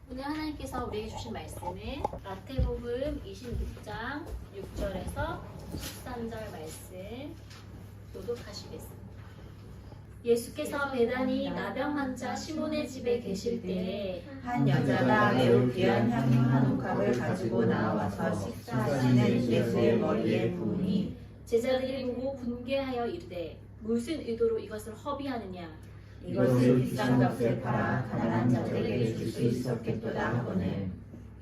오늘 하나님께서 우리에게 주신 말씀은 마태복음 26장 6절에서 13절 말씀 교독하시겠습니다. 예수께서 베다니 나병 환자 시몬의 집에 계실 때에 한 여자가 매우 귀한 향유 한 옥합을 가지고 나와서 식사하시는 예수의 머리에 부으니 제자들이 보고 분개하여 이르되 무슨 의도로 이것을 허비하느냐. 이것을 비싼 값에 팔아 가난한 자들에게 줄 수 있었겠도다 하거늘.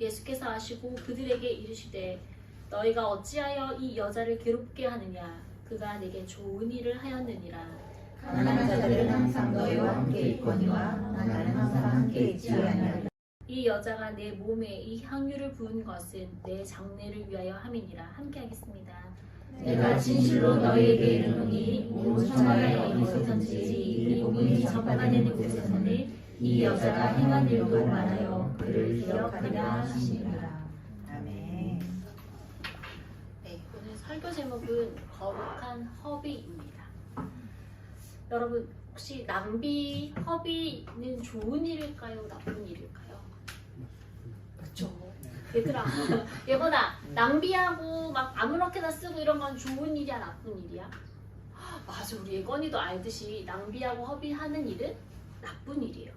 예수께서 아시고 그들에게 이르시되 너희가 어찌하여 이 여자를 괴롭게 하느냐. 그가 내게 좋은 일을 하였느니라. 가난한 자들은 항상 너희와 함께 있거니와 나는 항상 함께 있지 아니하리라. 이 여자가 내 몸에 이 향유를 부은 것은 내 장례를 위하여 함이니라. 함께 하겠습니다. 내가 진실로 너희에게 이르노니 온 천하에 어디서든지 이 복음이 전파되는 곳에서는 이 여자가 행한 일도 많아요 그를 기억하리라 하시니라. 아멘. 네, 오늘 설교 제목은 거룩한 허비입니다. 여러분 혹시 낭비, 허비는 좋은 일일까요? 나쁜 일일까요? 그렇죠. 얘들아, 얘보다 낭비하고 막 아무렇게나 쓰고 이런 건 좋은 일이야, 나쁜 일이야? 맞아, 우리 예건이도 알듯이 낭비하고 허비하는 일은 나쁜 일이에요.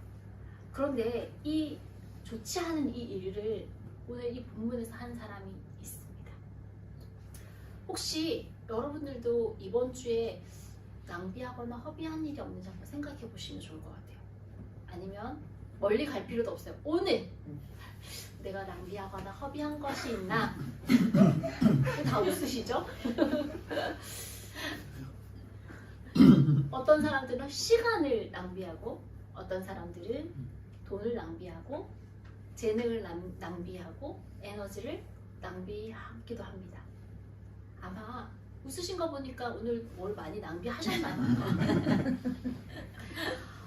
그런데 이 좋지 않은 이 일을 오늘 이 본문에서 한 사람이 있습니다. 혹시 여러분들도 이번 주에 낭비하거나 허비한 일이 없는지 한번 생각해 보시면 좋을 것 같아요. 아니면 멀리 갈 필요도 없어요. 오늘 내가 낭비하거나 허비한 것이 있나? 다 웃으시죠? 어떤 사람들은 시간을 낭비하고 어떤 사람들은 돈을 낭비하고 재능을 낭비하고 에너지를 낭비하기도 합니다. 아마 웃으신 거 보니까 오늘 뭘 많이 낭비하셨나요?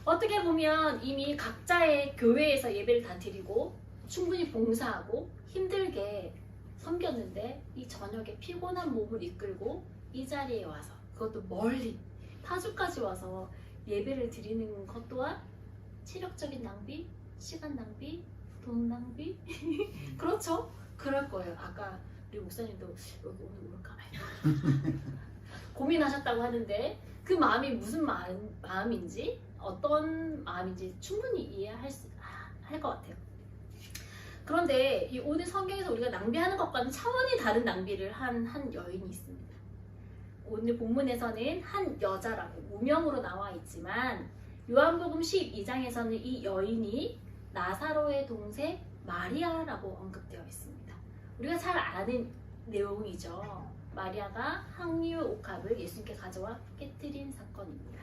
어떻게 보면 이미 각자의 교회에서 예배를 다 드리고 충분히 봉사하고 힘들게 섬겼는데 이 저녁에 피곤한 몸을 이끌고 이 자리에 와서 그것도 멀리 타주까지 와서 예배를 드리는 것 또한 체력적인 낭비, 시간 낭비, 돈 낭비 그렇죠? 그럴 거예요. 아까 우리 목사님도 여기 오늘 올까 말까 고민하셨다고 하는데 그 마음이 무슨 마음인지 어떤 마음인지 충분히 이해할 것 같아요. 그런데 이 오늘 성경에서 우리가 낭비하는 것과는 차원이 다른 낭비를 한 여인이 있습니다. 오늘 본문에서는 한 여자라고 무명으로 나와 있지만 요한복음 12장에서는 이 여인이 나사로의 동생 마리아라고 언급되어 있습니다. 우리가 잘 아는 내용이죠. 마리아가 향유 옥합을 예수님께 가져와 깨뜨린 사건입니다.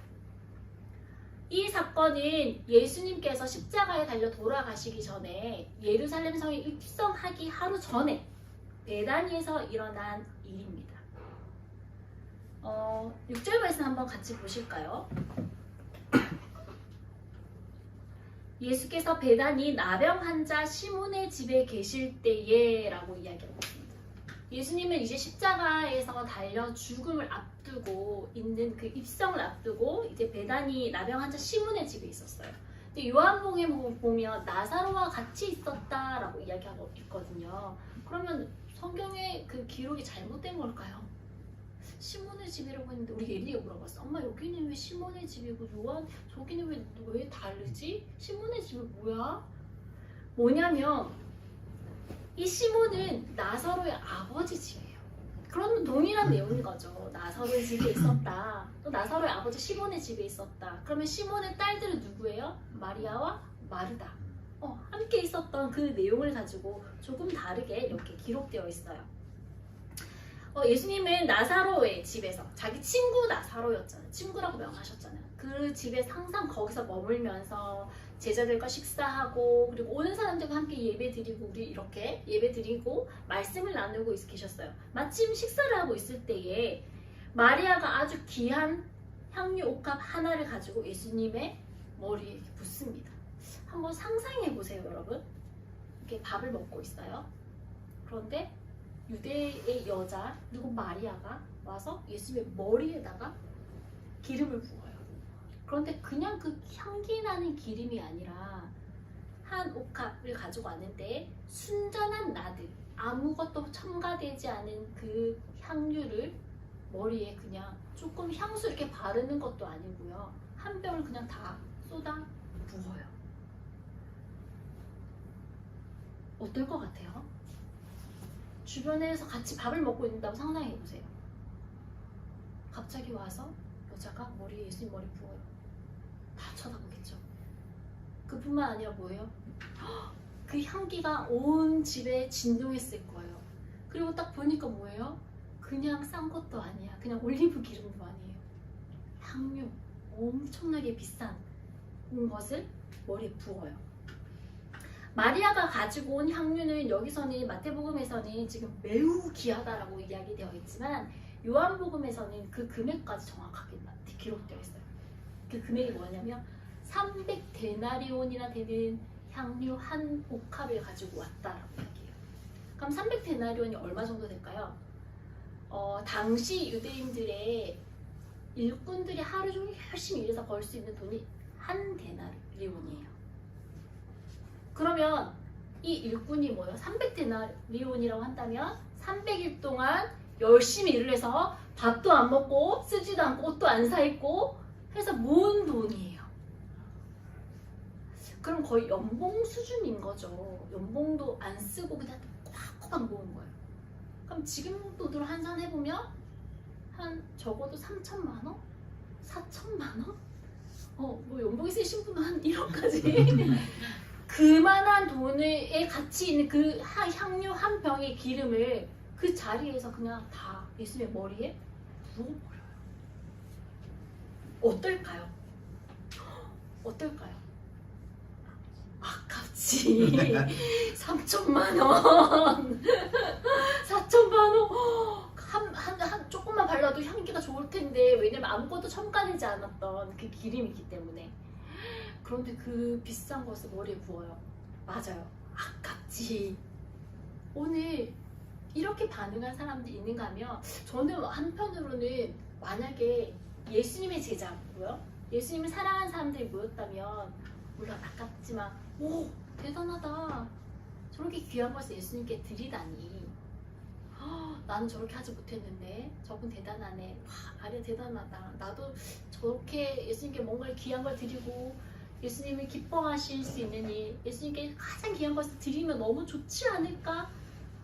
이 사건은 예수님께서 십자가에 달려 돌아가시기 전에 예루살렘 성에 입성하기 하루 전에 베다니에서 일어난 일입니다. 6절 말씀 한번 같이 보실까요? 예수께서 베다니 나병 환자 시몬의 집에 계실 때에 라고 이야기하고 있습니다. 예수님은 이제 십자가에서 달려 죽음을 앞두고 있는 그 입성을 앞두고 이제 베다니 나병 환자 시몬의 집에 있었어요. 근데 요한복음에 보면 나사로와 같이 있었다라고 이야기하고 있거든요. 그러면 성경의 그 기록이 잘못된 걸까요? 시몬의 집이라고 했는데 우리 예리가 물어봤어. 엄마 여기는 왜 시몬의 집이고 요한 저기는 왜 다르지? 시몬의 집은 뭐야? 뭐냐면 이 시몬은 나사로의 아버지 집이에요. 그런 동일한 내용인 거죠. 나사로의 집에 있었다. 또 나사로의 아버지 시몬의 집에 있었다. 그러면 시몬의 딸들은 누구예요? 마리아와 마르다. 함께 있었던 그 내용을 가지고 조금 다르게 이렇게 기록되어 있어요. 예수님은 나사로의 집에서 자기 친구 나사로였잖아요. 친구라고 명하셨잖아요. 그 집에서 항상 거기서 머물면서 제자들과 식사하고 그리고 오는 사람들과 함께 예배드리고 우리 이렇게 예배드리고 말씀을 나누고 계셨어요. 마침 식사를 하고 있을 때에 마리아가 아주 귀한 향유 옥합 하나를 가지고 예수님의 머리에 붓습니다. 한번 상상해 보세요, 여러분. 이렇게 밥을 먹고 있어요. 그런데 유대의 여자 그리고 마리아가 와서 예수님의 머리에다가 기름을 부어요. 그런데 그냥 그 향기 나는 기름이 아니라 한 향한 옥합을 가지고 왔는데 순전한 나들, 아무것도 첨가되지 않은 그 향유를 머리에 그냥 조금 향수 이렇게 바르는 것도 아니고요. 한 병을 그냥 다 쏟아 부어요. 어떨 것 같아요? 주변에서 같이 밥을 먹고 있는다고 상상해 보세요. 갑자기 와서 여자가 머리에 예수님 머리 부어요. 다 쳐다보겠죠. 그뿐만 아니라 뭐예요? 그 향기가 온 집에 진동했을 거예요. 그리고 딱 보니까 뭐예요? 그냥 싼 것도 아니야. 그냥 올리브 기름도 아니에요. 향유, 엄청나게 비싼 것을 머리에 부어요. 마리아가 가지고 온 향유는 여기서는 마태복음에서는 지금 매우 귀하다라고 이야기되어 있지만 요한복음에서는 그 금액까지 정확하게 기록되어 있어요. 그 금액이 뭐냐면 300데나리온이나 되는 향유 한 옥합을 가지고 왔다라고 이야기해요. 그럼 300데나리온이 얼마 정도 될까요? 당시 유대인들의 일꾼들이 하루 종일 열심히 일해서 벌 수 있는 돈이 한 데나리온이에요. 그러면 이 일꾼이 뭐예요? 300데나리온이라고 한다면 300일 동안 열심히 일을 해서 밥도 안 먹고 쓰지도 않고 옷도 안 사 입고 해서 모은 돈이에요. 그럼 거의 연봉 수준인 거죠. 연봉도 안 쓰고 그냥 꽉꽉 모은 거예요. 그럼 지금 돈으로 환산해보면 한 적어도 3천만 원? 4천만 원? 뭐 연봉이 세신 분은 한 1억까지 그만한 돈의 가치 있는 그 향유 한 병의 기름을 그 자리에서 그냥 다 예수님의 머리에 부어버려요. 어떨까요? 어떨까요? 아깝지. 3천만 원, 4천만 원. 한 조금만 발라도 향기가 좋을 텐데 왜냐면 아무것도 첨가되지 않았던 그 기름이기 때문에. 그런데 그 비싼 것을 머리에 부어요. 맞아요. 아깝지. 오늘 이렇게 반응한 사람들이 있는가 하면 저는 한편으로는 만약에 예수님의 제자고요. 예수님을 사랑하는 사람들이 모였다면 물론 아깝지만 오 대단하다. 저렇게 귀한 것을 예수님께 드리다니. 나는 저렇게 하지 못했는데 저분 대단하네. 와 마리아 대단하다. 나도 저렇게 예수님께 뭔가 귀한 걸 드리고 예수님을 기뻐하실 수 있는 일, 예수님께 가장 귀한 것을 드리면 너무 좋지 않을까?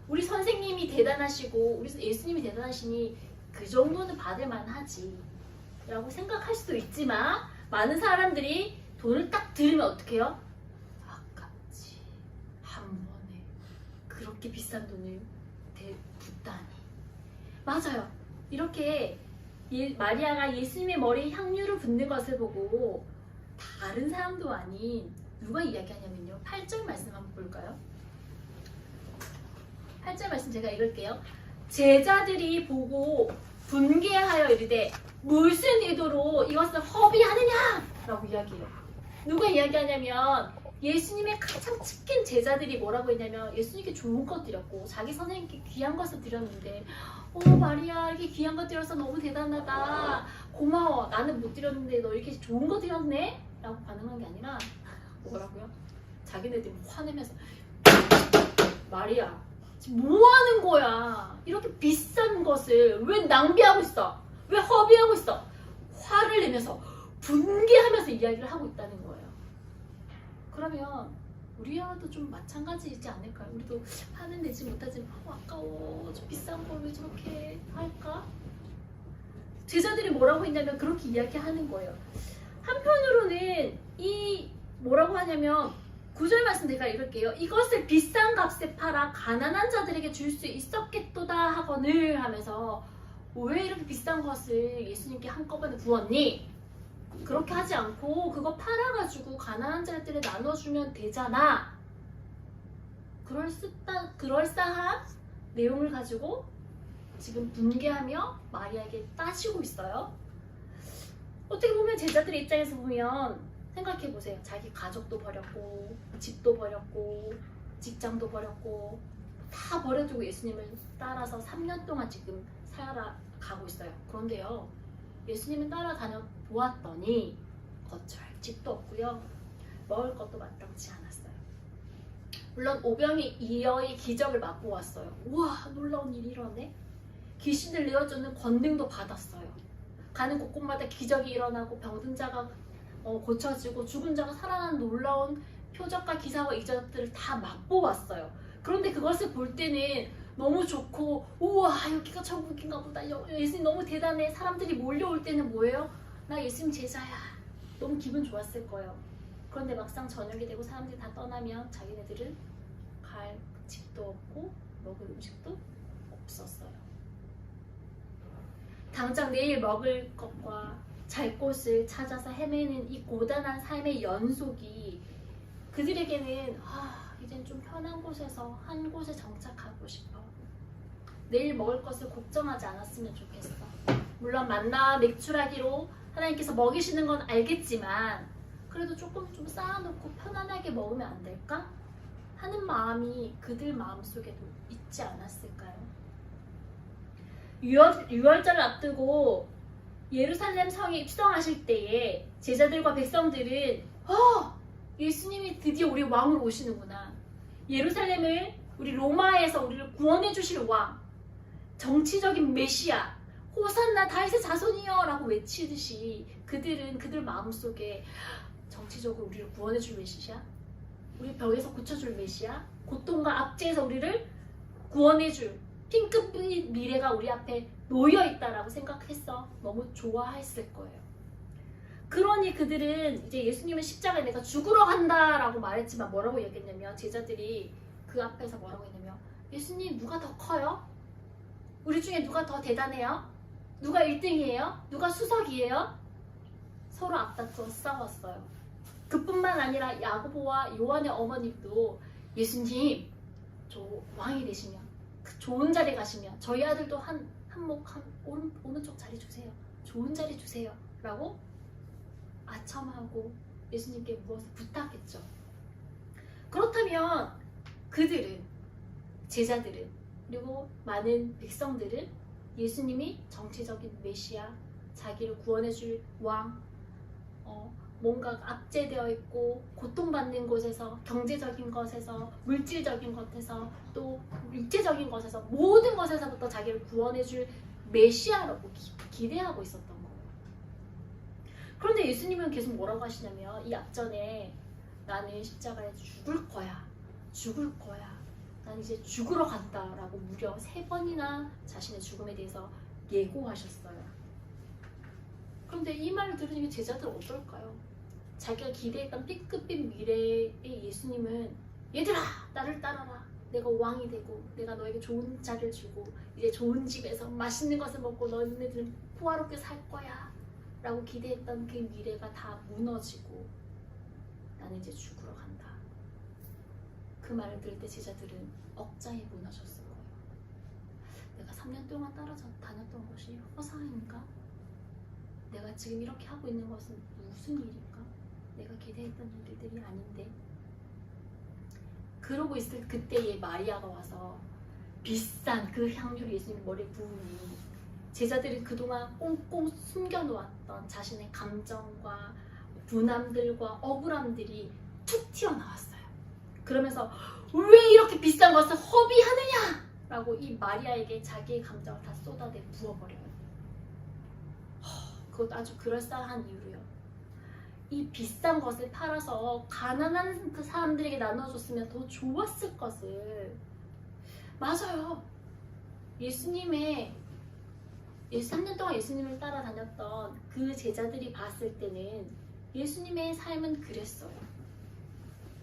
우리 선생님이 대단하시고 우리 예수님이 대단하시니 그 정도는 받을 만하지 라고 생각할 수도 있지만 많은 사람들이 돈을 딱 들으면 어떻게 해요? 아깝지. 한 번에 그렇게 비싼 돈을 붓다니. 맞아요. 이렇게 마리아가 예수님의 머리에 향유를 붓는 것을 보고 다른 사람도 아닌 누가 이야기하냐면요. 8절 말씀 한번 볼까요? 8절 말씀 제가 읽을게요. 제자들이 보고 분개하여 이르되 무슨 의도로 이것을 허비하느냐? 라고 이야기해요. 누가 이야기하냐면 예수님의 가장 측근 제자들이 뭐라고 했냐면 예수님께 좋은 것 드렸고 자기 선생님께 귀한 것을 드렸는데 마리아 이렇게 귀한 것 드려서 너무 대단하다. 고마워. 나는 못 드렸는데 너 이렇게 좋은 거 드렸네? 라고 반응한 게 아니라 뭐라고요? 자기네들이 화내면서 마리아 지금 뭐 하는 거야? 이렇게 비싼 것을 왜 낭비하고 있어? 왜 허비하고 있어? 화를 내면서 분개하면서 이야기를 하고 있다는 거예요. 그러면 우리와도 좀 마찬가지이지 않을까요? 우리도 화는 내지 못하지만 아까워. 저 비싼 걸 왜 저렇게 할까? 제자들이 뭐라고 했냐면 그렇게 이야기하는 거예요. 한편으로는 이 뭐라고 하냐면 9절 말씀 내가 읽을게요. 이것을 비싼 값에 팔아 가난한 자들에게 줄 수 있었겠도다 하거늘 하면서 왜 이렇게 비싼 것을 예수님께 한꺼번에 부었니? 그렇게 하지 않고 그거 팔아가지고 가난한 자들에 나눠주면 되잖아. 그럴싸한 내용을 가지고 지금 분개하며 마리아에게 따지고 있어요. 어떻게 보면 제자들의 입장에서 보면 생각해보세요. 자기 가족도 버렸고 집도 버렸고 직장도 버렸고 다 버려두고 예수님을 따라서 3년 동안 지금 살아가고 있어요. 그런데요. 예수님을 따라다녀 보았더니 거절 집도 없고요. 먹을 것도 마땅치 않았어요. 물론 오병이 이어의 기적을 맛보았어요. 우와, 놀라운 일이 일어나네. 귀신들 내어주는 권능도 받았어요. 가는 곳곳마다 기적이 일어나고 병든 자가 고쳐지고 죽은 자가 살아나는 놀라운 표적과 기사와 이적들을 다 맛보았어요. 그런데 그것을 볼 때는 너무 좋고, 우와, 여기가 천국인가 보다, 예수님 너무 대단해. 사람들이 몰려올 때는 뭐예요? 나 예수님 제자야. 너무 기분 좋았을 거예요. 그런데 막상 저녁이 되고 사람들이 다 떠나면 자기네들은 갈 집도 없고 먹을 음식도 없었어요. 당장 내일 먹을 것과 잘 곳을 찾아서 헤매는 이 고단한 삶의 연속이 그들에게는 이젠 좀 편한 곳에서 한 곳에 정착하고 싶어. 내일 먹을 것을 걱정하지 않았으면 좋겠어. 물론 만나와 맥주라기로 하나님께서 먹이시는 건 알겠지만 그래도 조금 좀 쌓아놓고 편안하게 먹으면 안 될까? 하는 마음이 그들 마음속에도 있지 않았을까요? 유월절을 앞두고 예루살렘 성에 입성하실 때에 제자들과 백성들은 예수님이 드디어 우리 왕으로 오시는구나. 예루살렘을 우리 로마에서 우리를 구원해 주실 왕, 정치적인 메시아, 호산나 다윗의 자손이여 라고 외치듯이 그들은 그들 마음속에 정치적으로 우리를 구원해 줄 메시아, 우리 병에서 고쳐줄 메시아, 고통과 압제에서 우리를 구원해 줄 핑크빛 미래가 우리 앞에 놓여있다라고 생각했어. 너무 좋아했을 거예요. 그러니 그들은 이제 예수님은 십자가에 내가 죽으러 간다라고 말했지만 뭐라고 얘기했냐면 제자들이 그 앞에서 뭐라고 했냐면 예수님 누가 더 커요? 우리 중에 누가 더 대단해요? 누가 1등이에요? 누가 수석이에요? 서로 앞다퉈 싸웠어요. 그뿐만 아니라 야고보와 요한의 어머님도 예수님 저 왕이 되시면 그 좋은 자리 가시면 저희 아들도 오른쪽 자리 주세요. 좋은 자리 주세요. 라고 아첨하고 예수님께 무엇을 부탁했죠. 그렇다면 그들은, 제자들은, 그리고 많은 백성들은 예수님이 정치적인 메시아, 자기를 구원해줄 왕, 뭔가 압제되어 있고 고통받는 곳에서, 경제적인 것에서, 물질적인 것에서, 또 육체적인 것에서, 모든 것에서부터 자기를 구원해줄 메시아라고 기대하고 있었던 거예요. 그런데 예수님은 계속 뭐라고 하시냐면 이 앞전에 나는 십자가에 죽을 거야. 난 이제 죽으러 간다라고 무려 3번이나 자신의 죽음에 대해서 예고하셨어요. 그런데 이 말을 들으니까 제자들 어떨까요? 자기가 기대했던 삐끗빛 미래의 예수님은 얘들아 나를 따라라. 내가 왕이 되고 내가 너에게 좋은 자리를 주고 이제 좋은 집에서 맛있는 것을 먹고 너희들은 호화롭게 살 거야 라고 기대했던 그 미래가 다 무너지고 나는 이제 죽으러 간다. 그 말을 들을 때 제자들은 억장이 무너졌을 거예요. 내가 3년 동안 다녔던 것이 허상인가? 내가 지금 이렇게 하고 있는 것은 무슨 일일까? 내가 기대했던 일들이 아닌데. 그러고 있을 그때에 마리아가 와서 비싼 그 향유를 예수님 머리에 부으니 제자들이 그동안 꽁꽁 숨겨놓았던 자신의 감정과 분함들과 억울함들이 툭 튀어나왔어요. 그러면서 왜 이렇게 비싼 것을 허비하느냐! 라고 이 마리아에게 자기의 감정을 다 쏟아내 부어버려요. 그것도 아주 그럴싸한 이유로요. 이 비싼 것을 팔아서 가난한 그 사람들에게 나눠줬으면 더 좋았을 것을. 맞아요. 3년 동안 예수님을 따라다녔던 그 제자들이 봤을 때는 예수님의 삶은 그랬어요.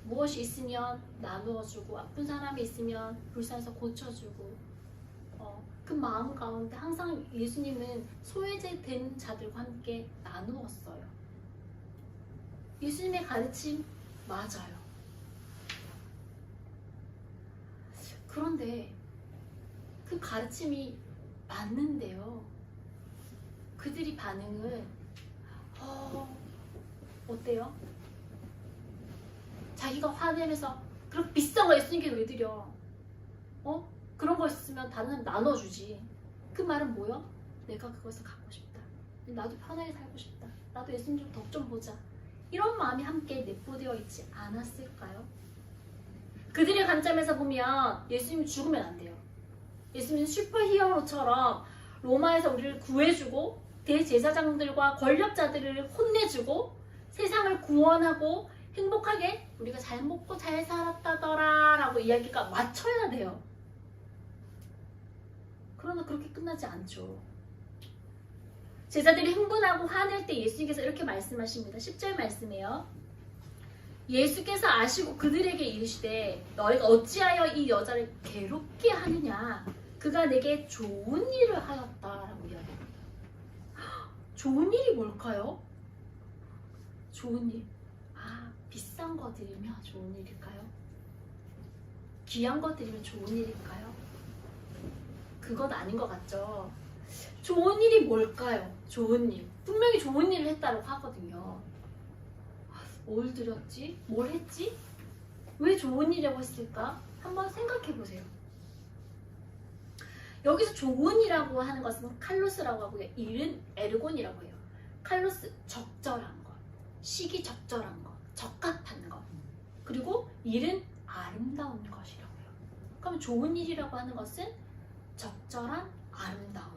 무엇이 있으면 나누어주고 아픈 사람이 있으면 불쌍해서 고쳐주고 그 마음 가운데 항상 예수님은 소외된 자들과 함께 나누었어요. 예수님의 가르침 맞아요. 그런데 그 가르침이 맞는데요. 그들이 반응은 어때요? 자기가 화내면서 그렇게 비싼 거 예수님께 왜 드려? 그런 거 있으면 다른 사람 나눠주지. 그 말은 뭐야? 내가 그것을 갖고 싶다. 나도 편하게 살고 싶다. 나도 예수님 좀 덕 좀 보자. 이런 마음이 함께 내포되어 있지 않았을까요? 그들의 관점에서 보면 예수님이 죽으면 안 돼요. 예수님은 슈퍼히어로처럼 로마에서 우리를 구해주고 대제사장들과 권력자들을 혼내주고 세상을 구원하고 행복하게 우리가 잘 먹고 잘 살았다더라 라고 이야기가 맞춰야 돼요. 그러나 그렇게 끝나지 않죠. 제자들이 흥분하고 화낼 때 예수님께서 이렇게 말씀하십니다. 10절 말씀이에요. 예수께서 아시고 그들에게 이르시되 너희가 어찌하여 이 여자를 괴롭게 하느냐 그가 내게 좋은 일을 하였다라고 이야기합니다. 좋은 일이 뭘까요? 좋은 일. 비싼 거 드리면 좋은 일일까요? 귀한 거 드리면 좋은 일일까요? 그건 아닌 것 같죠? 좋은 일이 뭘까요? 좋은 일. 분명히 좋은 일을 했다고 하거든요. 뭘 드렸지? 뭘 했지? 왜 좋은 일이라고 했을까? 한번 생각해 보세요. 여기서 좋은이라고 하는 것은 칼로스라고 하고요. 일은 에르곤이라고 해요. 칼로스, 적절한 것, 시기 적절한 것, 적합한 것. 그리고 일은 아름다운 것이라고요. 그럼 좋은 일이라고 하는 것은 적절한 아름다운,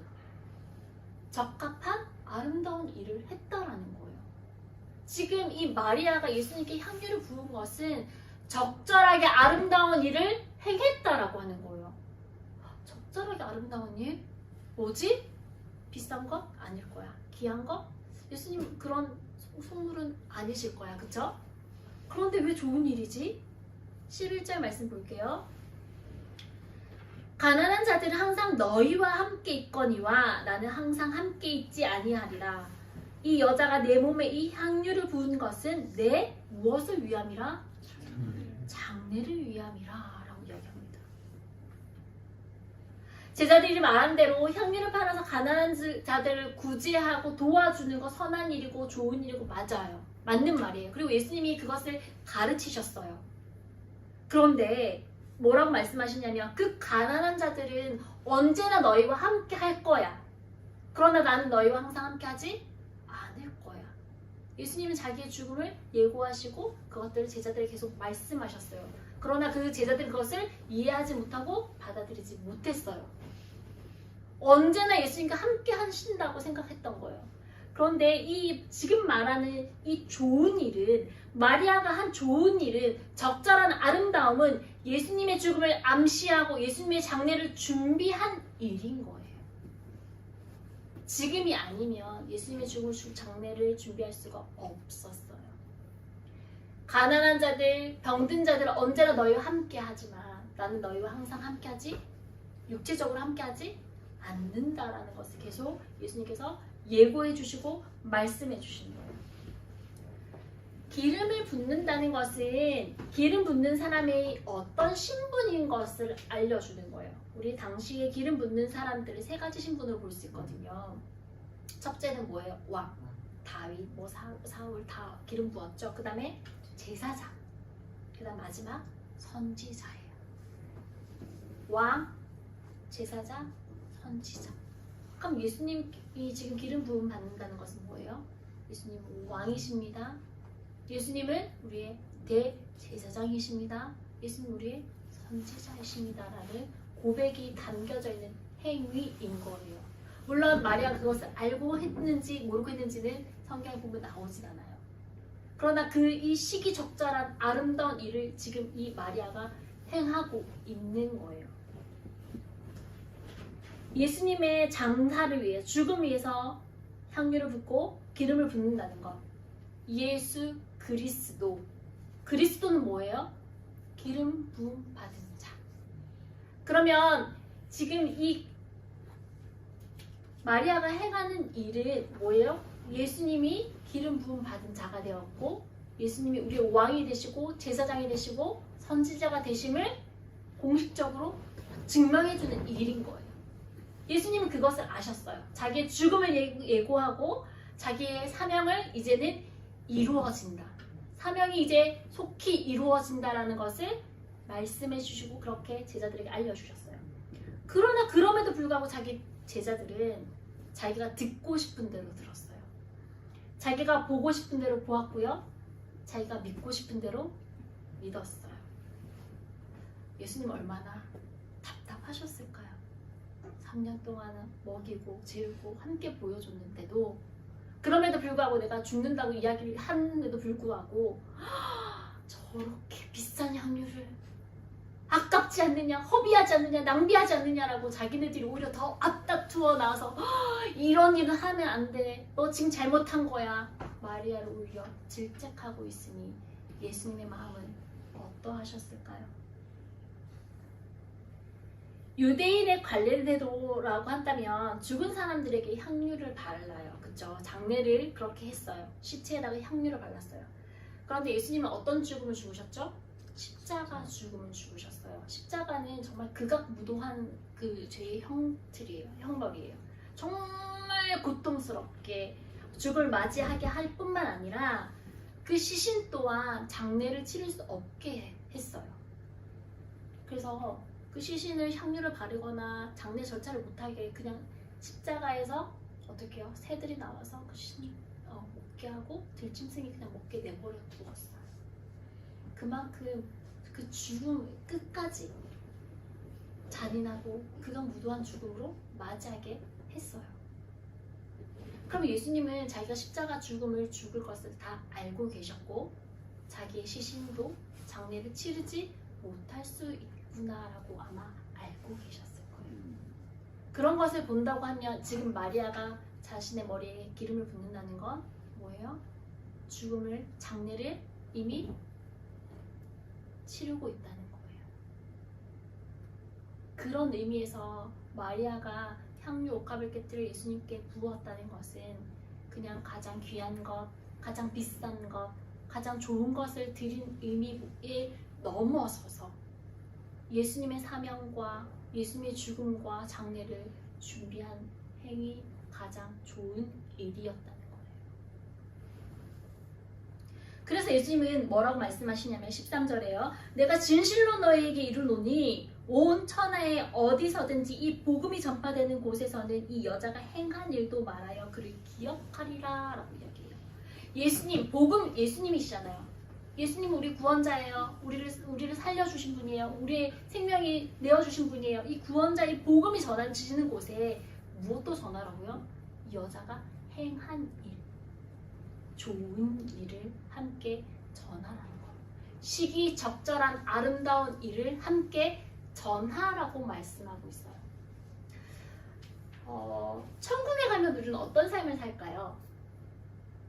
적합한 아름다운 일을 했다라는 거예요. 지금 이 마리아가 예수님께 향유를 부은 것은 적절하게 아름다운 일을 행했다라고 하는 거예요. 적절하게 아름다운 일? 뭐지? 비싼 것? 아닐 거야. 귀한 것? 예수님 그런 선물은 아니실 거야. 그쵸? 그런데 왜 좋은 일이지? 11절 말씀 볼게요. 가난한 자들은 항상 너희와 함께 있거니와 나는 항상 함께 있지 아니하리라. 이 여자가 내 몸에 이 향유를 부은 것은 내 무엇을 위함이라? 장례를 위함이라 라고 이야기합니다. 제자들이 말한 대로 향유를 팔아서 가난한 자들을 구제하고 도와주는 거 선한 일이고 좋은 일이고 맞아요. 맞는 말이에요. 그리고 예수님이 그것을 가르치셨어요. 그런데 뭐라고 말씀하시냐면 그 가난한 자들은 언제나 너희와 함께 할 거야. 그러나 나는 너희와 항상 함께 하지 않을 거야. 예수님은 자기의 죽음을 예고하시고 그것들을 제자들에게 계속 말씀하셨어요. 그러나 그 제자들은 그것을 이해하지 못하고 받아들이지 못했어요. 언제나 예수님과 함께 하신다고 생각했던 거예요. 그런데 이 지금 말하는 이 좋은 일은, 마리아가 한 좋은 일은, 적절한 아름다움은 예수님의 죽음을 암시하고 예수님의 장례를 준비한 일인 거예요. 지금이 아니면 예수님의 죽음을 장례를 준비할 수가 없었어요. 가난한 자들, 병든 자들은 언제나 너희와 함께 하지만 나는 너희와 항상 함께 하지, 육체적으로 함께 하지 않는다라는 것을 계속 예수님께서 예고해 주시고 말씀해 주시는 거예요. 기름을 붓는다는 것은 기름 붓는 사람의 어떤 신분인 것을 알려주는 거예요. 우리 당시에 기름 붓는 사람들을 세 가지 신분으로 볼 수 있거든요. 첫째는 뭐예요? 왕, 다윗, 사울 다 기름 부었죠. 그 다음에 제사장, 그 다음 마지막 선지자예요. 왕, 제사장, 선지자. 그럼 예수님이 지금 기름 부음 받는다는 것은 뭐예요? 예수님은 왕이십니다. 예수님은 우리의 대제사장이십니다. 예수님은 우리의 선지자이십니다. 라는 고백이 담겨져 있는 행위인 거예요. 물론 마리아가 그것을 알고 했는지 모르고 했는지는 성경에 보면 나오진 않아요. 그러나 이 시기적절한 아름다운 일을 지금 이 마리아가 행하고 있는 거예요. 예수님의 장사를 위해, 죽음 위해서 향유를 붓고 기름을 붓는다는 것. 예수 그리스도. 그리스도는 뭐예요? 기름 부음 받은 자. 그러면 지금 이 마리아가 행하는 일은 뭐예요? 예수님이 기름 부음 받은 자가 되었고 예수님이 우리의 왕이 되시고 제사장이 되시고 선지자가 되심을 공식적으로 증명해주는 일인 거예요. 예수님은 그것을 아셨어요. 자기의 죽음을 예고하고 자기의 사명을 이제는 이루어진다. 사명이 이제 속히 이루어진다라는 것을 말씀해 주시고 그렇게 제자들에게 알려주셨어요. 그러나 그럼에도 불구하고 자기 제자들은 자기가 듣고 싶은 대로 들었어요. 자기가 보고 싶은 대로 보았고요. 자기가 믿고 싶은 대로 믿었어요. 예수님 얼마나 답답하셨을까요? 3년 동안 먹이고 재우고 함께 보여줬는데도, 그럼에도 불구하고 내가 죽는다고 이야기를 하는데도 불구하고 저렇게 비싼 향유를 아깝지 않느냐, 허비하지 않느냐, 낭비하지 않느냐라고 자기네들이 오히려 더 앞다투어 나와서 이런 일은 하면 안 돼, 너 지금 잘못한 거야, 마리아를 오히려 질책하고 있으니 예수님의 마음은 어떠하셨을까요? 유대인의 관례대로라고 한다면 죽은 사람들에게 향유를 발라요. 그쵸? 장례를 그렇게 했어요. 시체에다가 향유를 발랐어요. 그런데 예수님은 어떤 죽음을 죽으셨죠? 십자가 죽음을 죽으셨어요. 십자가는 정말 극악무도한 그 죄의 형틀이에요. 형벌이에요. 정말 고통스럽게 죽을 맞이하게 할 뿐만 아니라 그 시신 또한 장례를 치를 수 없게 했어요. 그래서 그 시신을 향유를 바르거나 장례 절차를 못하게 그냥 십자가에서 어떻게 해요? 새들이 나와서 그 시신을 먹게 하고 들짐승이 그냥 먹게 내버려 두었어요. 그만큼 그 죽음 끝까지 잔인하고 극악무도한 죽음으로 맞이하게 했어요. 그럼 예수님은 자기가 십자가 죽음을 죽을 것을 다 알고 계셨고 자기의 시신도 장례를 치르지 못할 수 있구나라고 아마 알고 계셨을 거예요. 그런 것을 본다고 하면 지금 마리아가 자신의 머리에 기름을 붓는다는 건 뭐예요? 죽음을, 장례를 이미 치르고 있다는 거예요. 그런 의미에서 마리아가 향유 옥합을 깨뜨려 예수님께 부었다는 것은 그냥 가장 귀한 것, 가장 비싼 것, 가장 좋은 것을 드린 의미에 넘어서서 예수님의 사명과 예수님의 죽음과 장례를 준비한 행위, 가장 좋은 일이었다는 거예요. 그래서 예수님은 뭐라고 말씀하시냐면 13절에요. 내가 진실로 너희에게 이르노니 온 천하에 어디서든지 이 복음이 전파되는 곳에서는 이 여자가 행한 일도 말하여 그를 기억하리라 라고 이야기해요. 예수님, 복음 예수님이시잖아요. 예수님은 우리 구원자예요. 우리를 살려주신 분이에요. 우리의 생명이 내어주신 분이에요. 이 구원자의 복음이 전해지는 곳에 무엇도 전하라고요? 이 여자가 행한 일, 좋은 일을 함께 전하라는 거. 시기적절한 아름다운 일을 함께 전하라고 말씀하고 있어요. 천국에 가면 우리는 어떤 삶을 살까요?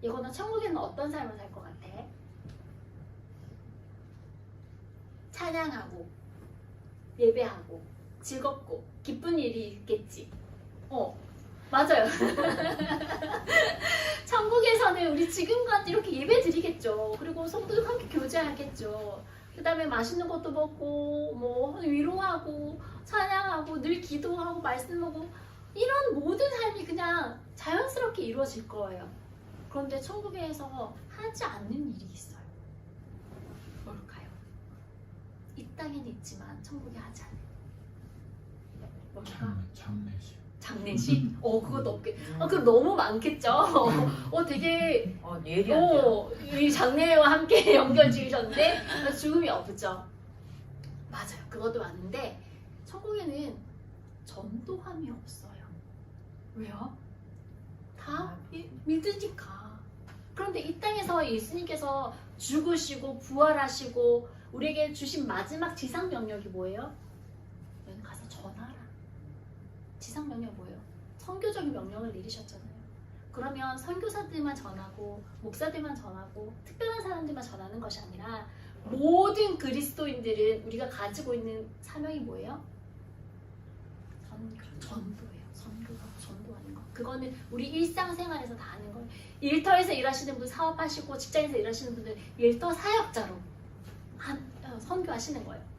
이거는 천국에는 어떤 삶을 살 것 같아? 찬양하고 예배하고 즐겁고 기쁜 일이 있겠지. 맞아요. 천국에서는 우리 지금과 이렇게 예배 드리겠죠. 그리고 성도들 함께 교제하겠죠. 그 다음에 맛있는 것도 먹고 뭐 위로하고 찬양하고 늘 기도하고 말씀 보고 이런 모든 삶이 그냥 자연스럽게 이루어질 거예요. 그런데 천국에서 하지 않는 일이 있어요. 뭘까요? 이 땅에는 있지만 천국에 하지 않는. 뭘까? 장례식. 장례식? 그것도 없게. 그거 너무 많겠죠? 되게. 예리한데요. 이 장례와 함께 연결 지으셨는데, 죽음이 없죠. 맞아요. 그것도 많은데, 천국에는 전도함이 없어요. 왜요? 다 믿으니까. 그런데 이 땅에서 예수님께서 죽으시고, 부활하시고, 우리에게 주신 마지막 지상 명령이 뭐예요? 너희는 가서 전하라. 지상 명령 뭐예요? 선교적인 명령을 내리셨잖아요. 그러면 선교사들만 전하고 목사들만 전하고 특별한 사람들만 전하는 것이 아니라 모든 그리스도인들은 우리가 가지고 있는 사명이 뭐예요? 전도예요. 전도하는 거. 그거는 우리 일상생활에서 다 하는 거예요. 일터에서 일하시는 분, 사업하시고 직장에서 일하시는 분들 일터 사역자로 선교하시는 거예요.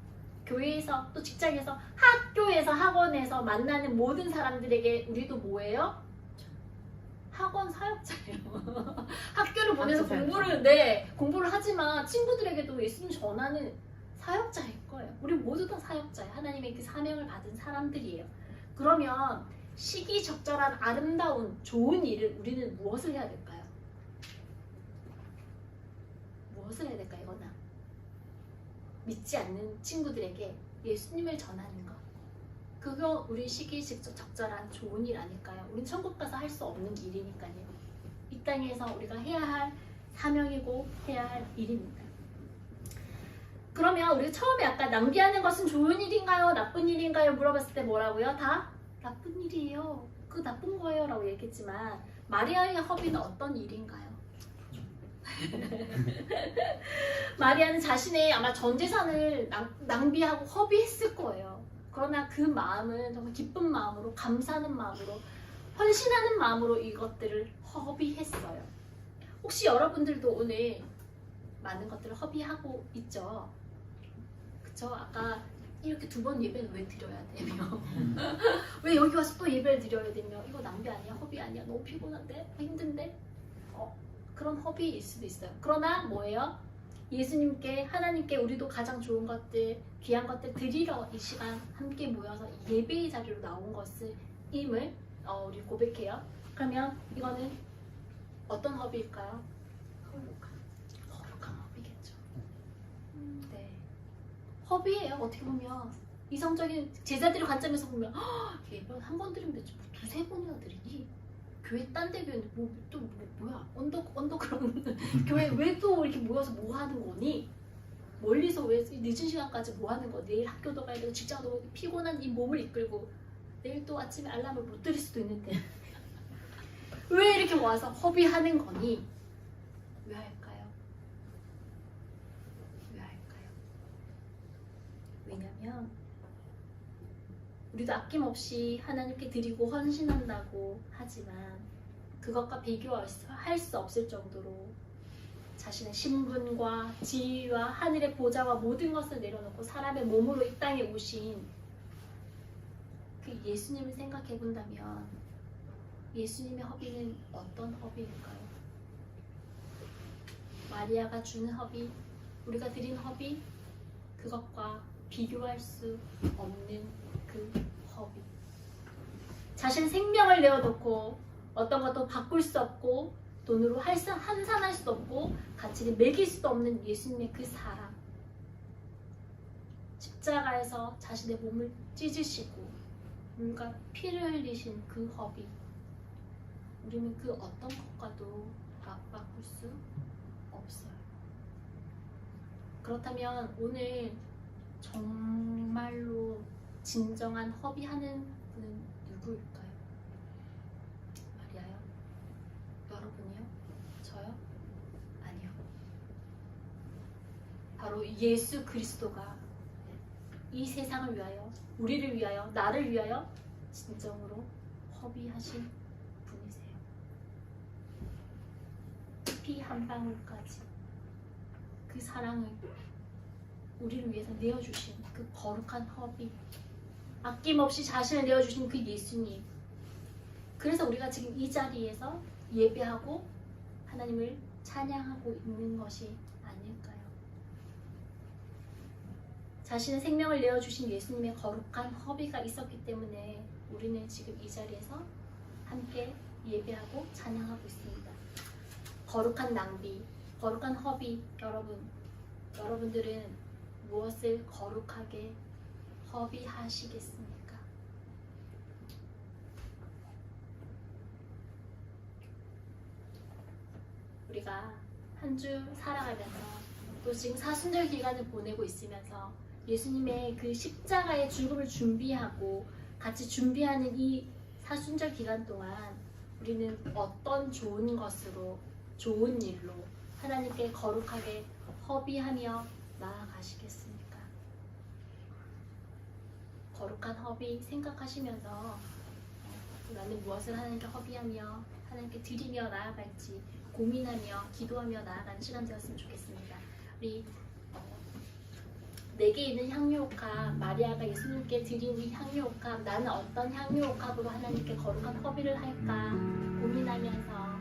교회에서 또 직장에서 학교에서 학원에서 만나는 모든 사람들에게 우리도 뭐예요? 학원 사역자예요. 학교를 보내서 공부를 하지만 친구들에게도 예수님 전하는 사역자일 거예요. 우리 모두 다 사역자예요. 하나님의 그 사명을 받은 사람들이에요. 그러면 시기적절한 아름다운 좋은 일을 우리는 무엇을 해야 될까요? 무엇을 해야 될까요? 이거는 믿지 않는 친구들에게 예수님을 전하는 것. 그거 우리 시기적 적절한 좋은 일 아닐까요? 우린 천국 가서 할 수 없는 일이니까요. 이 땅에서 우리가 해야 할 사명이고 해야 할 일입니다. 그러면 우리가 처음에 아까 낭비하는 것은 좋은 일인가요? 나쁜 일인가요? 물어봤을 때 뭐라고요? 다 나쁜 일이에요. 그 나쁜 거예요 라고 얘기했지만 마리아의 허비는 어떤 일인가요? 마리아는 자신의 아마 전 재산을 낭비하고 허비했을 거예요. 그러나 그 마음은 정말 기쁜 마음으로, 감사하는 마음으로, 헌신하는 마음으로 이것들을 허비했어요. 혹시 여러분들도 오늘 많은 것들을 허비하고 있죠? 그쵸? 아까 이렇게 2번 예배는 왜 드려야 되며 왜 여기 와서 또 예배를 드려야 되며 이거 낭비 아니야? 허비 아니야? 너무 피곤한데? 힘든데? 그런 허비일 수도 있어요. 그러나 뭐예요? 예수님께, 하나님께 우리도 가장 좋은 것들, 귀한 것들 드리러 이 시간 함께 모여서 예배의 자리로 나온 것을 임을 우리 고백해요. 그러면 이거는 어떤 허비일까요? 거룩한 허비겠죠. 네. 허비예요. 어떻게 보면 이성적인 제자들의 관점에서 보면 예배 한 번 드리면 되지 뭐 2-3번이나 드리니? 교회 딴 데 교회는 뭐야 언더그라운드 교회 왜 또 이렇게 모여서 뭐 하는 거니? 멀리서 왜 늦은 시간까지 뭐 하는 거? 내일 학교도 가야 되고 직장도 가고 피곤한 이 몸을 이끌고 내일 또 아침에 알람을 못 들을 수도 있는데 왜 이렇게 와서 허비하는 거니? 왜 할까요? 왜 할까요? 왜냐면 우리도 아낌없이 하나님께 드리고 헌신한다고 하지만 그것과 비교할 수 없을 정도로 자신의 신분과 지위와 하늘의 보좌와 모든 것을 내려놓고 사람의 몸으로 이 땅에 오신 그 예수님을 생각해 본다면 예수님의 허비는 어떤 허비일까요? 마리아가 주는 허비, 우리가 드린 허비, 그것과 비교할 수 없는 그 허비. 자신 생명을 내어놓고 어떤 것도 바꿀 수 없고 돈으로 환산할 수도 없고 가치를 매길 수도 없는 예수님의 그 사랑. 십자가에서 자신의 몸을 찢으시고 뭔가 피를 흘리신 그 허비. 우리는 그 어떤 것과도 맞바꿀 수 없어요. 그렇다면 오늘 정말로 진정한 허비하는 분은 누구일까요? 마리아요? 여러분이요? 저요? 아니요. 바로 예수 그리스도가 이 세상을 위하여, 우리를 위하여, 나를 위하여 진정으로 허비하신 분이세요. 피 한 방울까지 그 사랑을 우리를 위해서 내어주신 그 거룩한 허비, 아낌없이 자신을 내어주신 그 예수님. 그래서 우리가 지금 이 자리에서 예배하고 하나님을 찬양하고 있는 것이 아닐까요? 자신의 생명을 내어주신 예수님의 거룩한 허비가 있었기 때문에 우리는 지금 이 자리에서 함께 예배하고 찬양하고 있습니다. 거룩한 낭비, 거룩한 허비, 여러분들은 무엇을 거룩하게 허비하시겠습니까? 우리가 한 주 살아가면서 또 지금 사순절 기간을 보내고 있으면서 예수님의 그 십자가의 죽음을 준비하고 같이 준비하는 이 사순절 기간 동안 우리는 어떤 좋은 것으로, 좋은 일로 하나님께 거룩하게 허비하며 나아가시겠습니까? 거룩한 허비 생각하시면서 나는 무엇을 하나님께 허비하며 하나님께 드리며 나아갈지 고민하며 기도하며 나아가는 시간 되었으면 좋겠습니다. 우리 내게 있는 향유옥합, 마리아가 예수님께 드린 이 향유옥합, 나는 어떤 향유옥합으로 하나님께 거룩한 허비를 할까 고민하면서